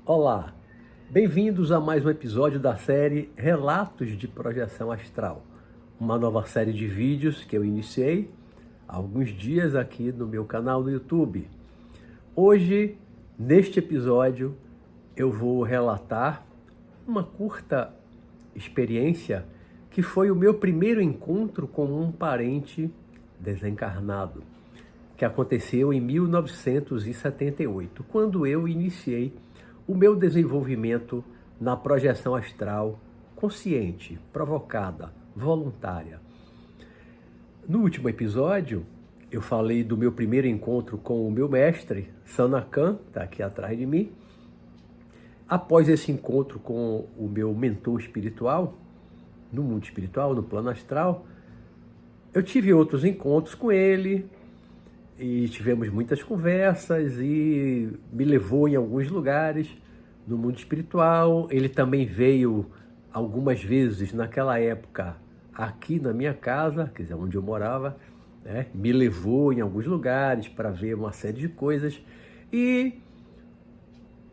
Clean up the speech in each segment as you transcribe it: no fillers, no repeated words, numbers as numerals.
Olá, bem-vindos a mais um episódio da série Relatos de Projeção Astral, uma nova série de vídeos que eu iniciei há alguns dias aqui no meu canal no YouTube. Hoje, neste episódio, eu vou relatar uma curta experiência que foi o meu primeiro encontro com um parente desencarnado, que aconteceu em 1978, quando eu iniciei o meu desenvolvimento na projeção astral consciente, provocada, voluntária. No último episódio, eu falei do meu primeiro encontro com o meu mestre, Sanakan, está aqui atrás de mim. Após esse encontro com o meu mentor espiritual, no mundo espiritual, no plano astral, eu tive outros encontros com ele, e tivemos muitas conversas e me levou em alguns lugares no mundo espiritual. Ele também veio algumas vezes naquela época aqui na minha casa, quer dizer, onde eu morava, né? Me levou em alguns lugares para ver uma série de coisas. E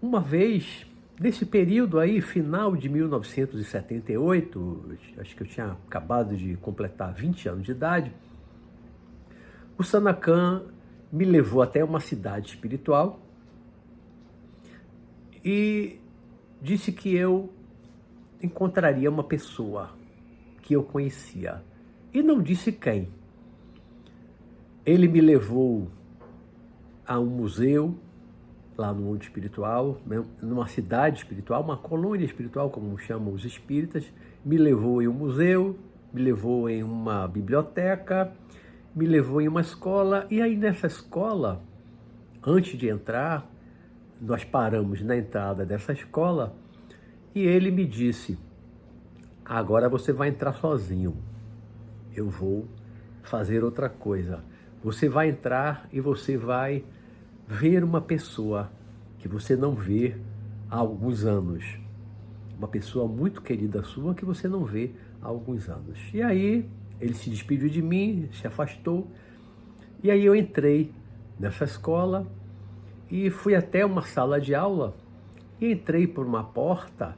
uma vez, nesse período aí, final de 1978, acho que eu tinha acabado de completar 20 anos de idade, o Sanakan me levou até uma cidade espiritual e disse que eu encontraria uma pessoa que eu conhecia. E não disse quem. Ele me levou a um museu, lá no mundo espiritual, numa cidade espiritual, uma colônia espiritual, como chamam os espíritas. Me levou em um museu, me levou em uma biblioteca, me levou em uma escola, e aí nessa escola, antes de entrar, nós paramos na entrada dessa escola e ele me disse: agora você vai entrar sozinho, eu vou fazer outra coisa. Você vai entrar e você vai ver uma pessoa que você não vê há alguns anos, uma pessoa muito querida sua que você não vê há alguns anos. E aí ele se despediu de mim, se afastou, e aí eu entrei nessa escola e fui até uma sala de aula e entrei por uma porta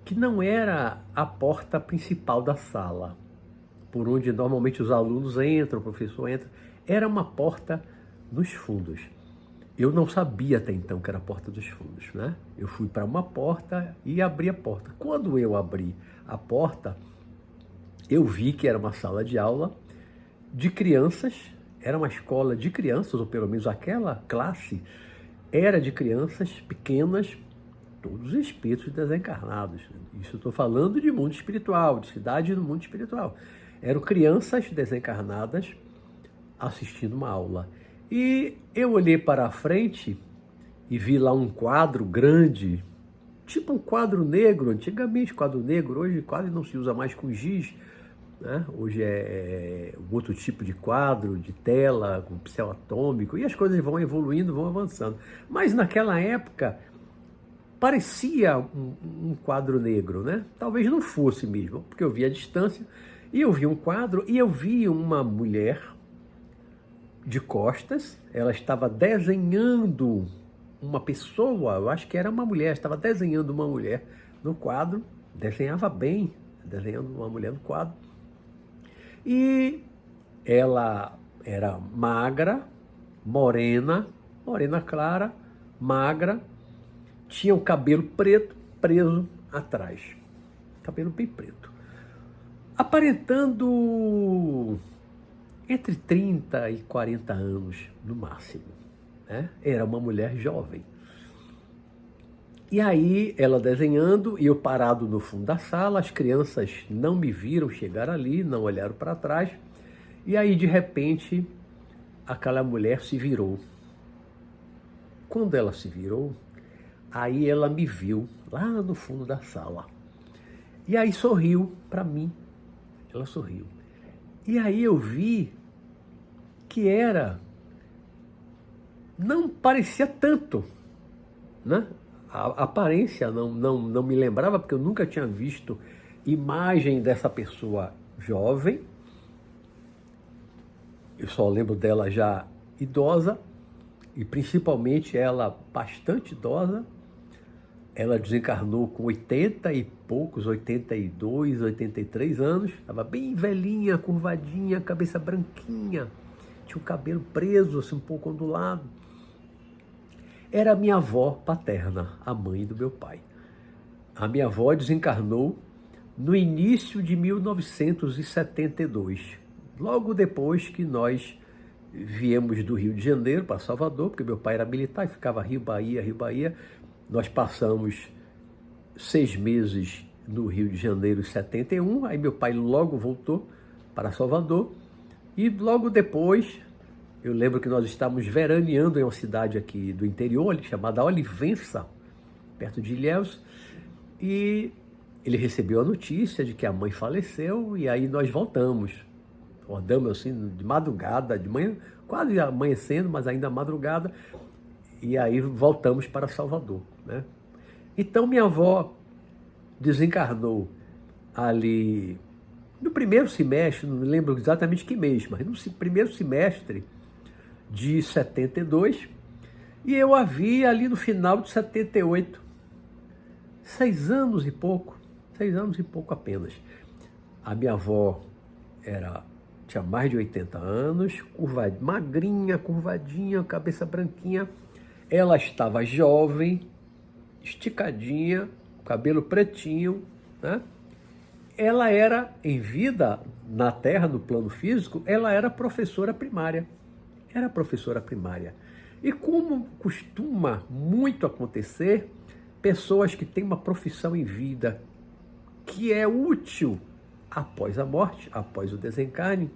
que não era a porta principal da sala, por onde normalmente os alunos entram, o professor entra. Era uma porta nos fundos. Eu não sabia até então que era a porta dos fundos, né? Eu fui para uma porta e abri a porta. Quando eu abri a porta, eu vi que era uma sala de aula de crianças, era uma escola de crianças, ou pelo menos aquela classe era de crianças pequenas, todos espíritos desencarnados. Isso eu estou falando de mundo espiritual, de cidade no mundo espiritual. Eram crianças desencarnadas assistindo uma aula. E eu olhei para a frente e vi lá um quadro grande, tipo um quadro negro, antigamente quadro negro, hoje quase não se usa mais com giz, né? Hoje é um outro tipo de quadro, de tela, com pincel atômico, e as coisas vão evoluindo, vão avançando. Mas naquela época parecia um quadro negro, né? Talvez não fosse mesmo, porque eu vi a distância, e eu vi um quadro, e eu vi uma mulher de costas, ela estava desenhando uma pessoa, eu acho que era uma mulher, estava desenhando uma mulher no quadro, desenhava bem, desenhando uma mulher no quadro. E ela era magra, morena clara, magra, tinha o cabelo preto preso atrás, cabelo bem preto, aparentando entre 30 e 40 anos no máximo, né? Era uma mulher jovem. E aí ela desenhando e eu parado no fundo da sala, as crianças não me viram chegar ali, não olharam para trás, e aí de repente aquela mulher se virou. Quando ela se virou, aí ela me viu lá no fundo da sala, e aí sorriu para mim, ela sorriu. E aí eu vi que não parecia tanto, né? A aparência não me lembrava, porque eu nunca tinha visto imagem dessa pessoa jovem. Eu só lembro dela já idosa, e principalmente ela bastante idosa, Ela desencarnou com 80 e poucos, 82, 83 anos. Estava bem velhinha, curvadinha, cabeça branquinha. Tinha o cabelo preso, assim, um pouco ondulado. Era a minha avó paterna, a mãe do meu pai. A minha avó desencarnou no início de 1972, logo depois que nós viemos do Rio de Janeiro para Salvador, porque meu pai era militar e ficava Rio, Bahia, Rio, Bahia. Nós passamos 6 meses no Rio de Janeiro em 71, aí meu pai logo voltou para Salvador e logo depois, eu lembro que nós estávamos veraneando em uma cidade aqui do interior, chamada Olivença, perto de Ilhéus, e ele recebeu a notícia de que a mãe faleceu e aí nós voltamos. Acordamos assim de madrugada, de manhã, quase amanhecendo, mas ainda madrugada, e aí voltamos para Salvador, né? Então minha avó desencarnou ali no primeiro semestre, não me lembro exatamente que mês, mas no primeiro semestre de 72, e eu a vi ali no final de 78, 6 anos e pouco apenas. A minha avó tinha mais de 80 anos, magrinha, curvadinha, cabeça branquinha. Ela estava jovem, esticadinha, cabelo pretinho, né? Ela era, em vida, na Terra, no plano físico, ela era professora primária. Era professora primária. E como costuma muito acontecer, pessoas que têm uma profissão em vida que é útil após a morte, após o desencarne,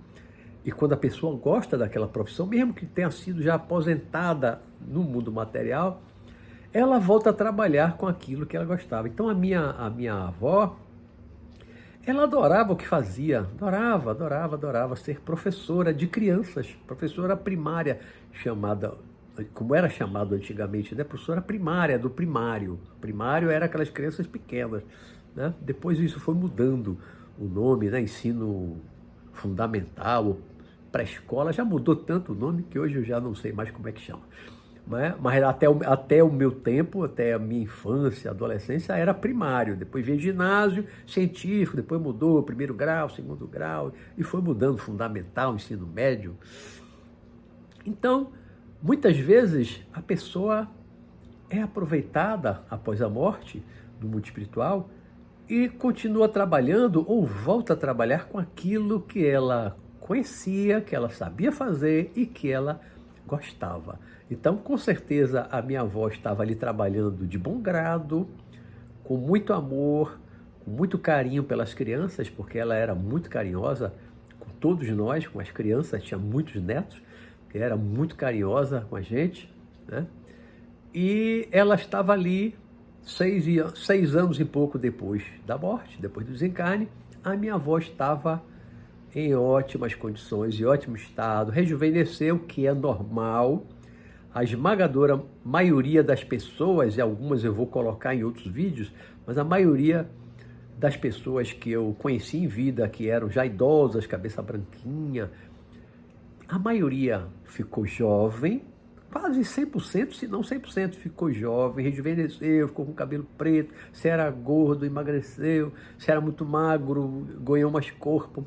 e quando a pessoa gosta daquela profissão, mesmo que tenha sido já aposentada no mundo material, ela volta a trabalhar com aquilo que ela gostava. Então a minha avó, ela adorava o que fazia, adorava ser professora de crianças, professora primária, como era chamado antigamente, né? Professora primária, do primário. Primário era aquelas crianças pequenas, né? Depois isso foi mudando o nome, né? Ensino fundamental, pré-escola, já mudou tanto o nome que hoje eu já não sei mais como é que chama. Mas até o meu tempo, até a minha infância, adolescência, era primário. Depois veio ginásio, científico, depois mudou primeiro grau, segundo grau, e foi mudando fundamental, ensino médio. Então, muitas vezes, a pessoa é aproveitada após a morte do mundo espiritual e continua trabalhando ou volta a trabalhar com aquilo que ela conhecia, que ela sabia fazer e que ela gostava. Então, com certeza, a minha avó estava ali trabalhando de bom grado, com muito amor, com muito carinho pelas crianças, porque ela era muito carinhosa com todos nós, com as crianças, tinha muitos netos, era muito carinhosa com a gente, né? E ela estava ali 6 anos e pouco depois da morte, depois do desencarne. A minha avó estava em ótimas condições, em ótimo estado, rejuvenesceu, que é normal. A esmagadora maioria das pessoas, e algumas eu vou colocar em outros vídeos, mas a maioria das pessoas que eu conheci em vida, que eram já idosas, cabeça branquinha, a maioria ficou jovem, quase 100%, se não 100%, ficou jovem, rejuvenesceu, ficou com cabelo preto, se era gordo, emagreceu, se era muito magro, ganhou mais corpo.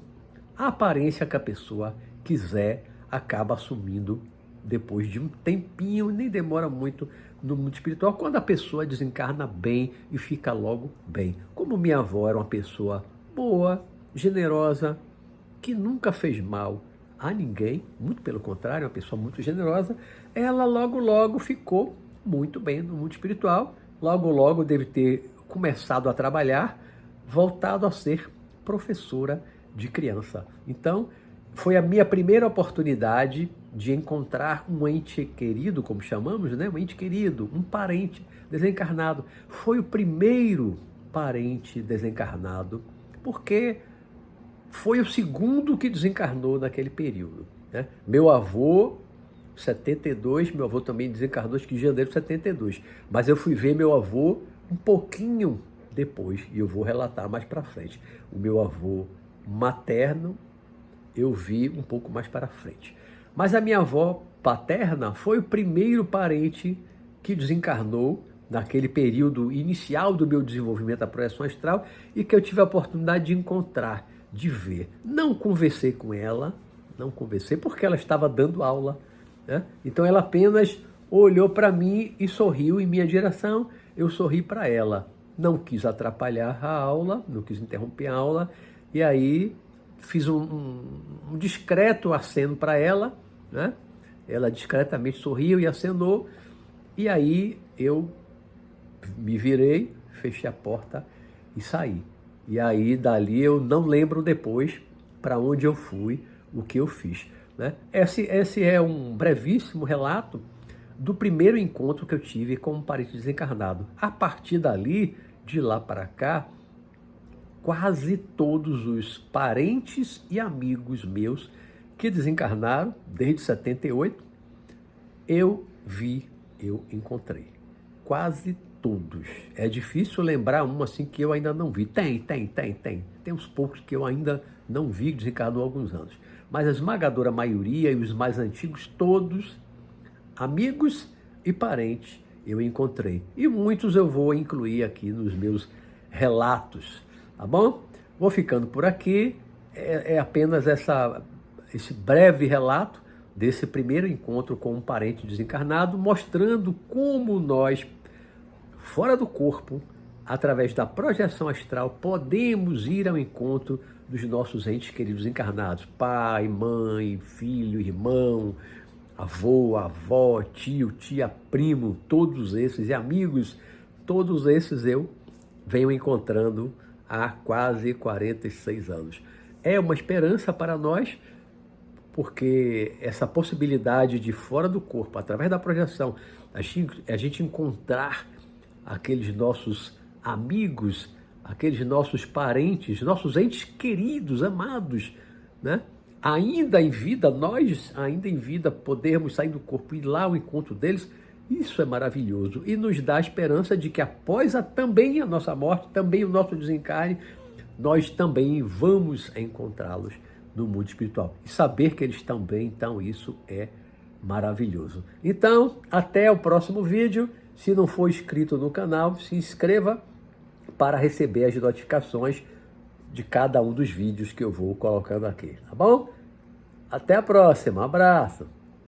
A aparência que a pessoa quiser acaba assumindo depois de um tempinho, nem demora muito no mundo espiritual, quando a pessoa desencarna bem e fica logo bem. Como minha avó era uma pessoa boa, generosa, que nunca fez mal a ninguém, muito pelo contrário, uma pessoa muito generosa, ela logo ficou muito bem no mundo espiritual, logo deve ter começado a trabalhar, voltado a ser professora de criança. Então, foi a minha primeira oportunidade de encontrar um ente querido, como chamamos, né? Um ente querido, um parente desencarnado. Foi o primeiro parente desencarnado, porque foi o segundo que desencarnou naquele período, né? Meu avô, 72, meu avô também desencarnou acho que em janeiro de 72, mas eu fui ver meu avô um pouquinho depois, e eu vou relatar mais para frente. O meu avô materno eu vi um pouco mais para frente. Mas a minha avó paterna foi o primeiro parente que desencarnou naquele período inicial do meu desenvolvimento da projeção astral, e que eu tive a oportunidade de encontrar, de ver. Não conversei com ela, não conversei porque ela estava dando aula, né? Então ela apenas olhou para mim e sorriu em minha direção, eu sorri para ela. Não quis atrapalhar a aula, não quis interromper a aula, e aí fiz um discreto aceno para ela, né? Ela discretamente sorriu e acenou, e aí eu me virei, fechei a porta e saí. E aí dali eu não lembro depois para onde eu fui, o que eu fiz, né? Esse é um brevíssimo relato do primeiro encontro que eu tive com um parente desencarnado. A partir dali, de lá para cá, quase todos os parentes e amigos meus que desencarnaram desde 78, eu vi, eu encontrei. Quase todos. É difícil lembrar um assim que eu ainda não vi. Tem. Tem uns poucos que eu ainda não vi, desencarnou há alguns anos. Mas a esmagadora maioria e os mais antigos, todos, amigos e parentes, eu encontrei. E muitos eu vou incluir aqui nos meus relatos, tá bom? Vou ficando por aqui. É apenas esse breve relato desse primeiro encontro com um parente desencarnado, mostrando como nós, fora do corpo, através da projeção astral, podemos ir ao encontro dos nossos entes queridos encarnados. Pai, mãe, filho, irmão, avô, avó, tio, tia, primo, todos esses, e amigos, todos esses eu venho encontrando há quase 46 anos. É uma esperança para nós, porque essa possibilidade de fora do corpo, através da projeção, a gente encontrar aqueles nossos amigos, aqueles nossos parentes, nossos entes queridos, amados, né? Ainda em vida, nós ainda em vida podermos sair do corpo e ir lá ao encontro deles, isso é maravilhoso e nos dá a esperança de que após também a nossa morte, também o nosso desencarne, nós também vamos encontrá-los no mundo espiritual. E saber que eles também estão, isso é maravilhoso. Então, até o próximo vídeo. Se não for inscrito no canal, se inscreva para receber as notificações de cada um dos vídeos que eu vou colocando aqui, tá bom? Até a próxima, um abraço!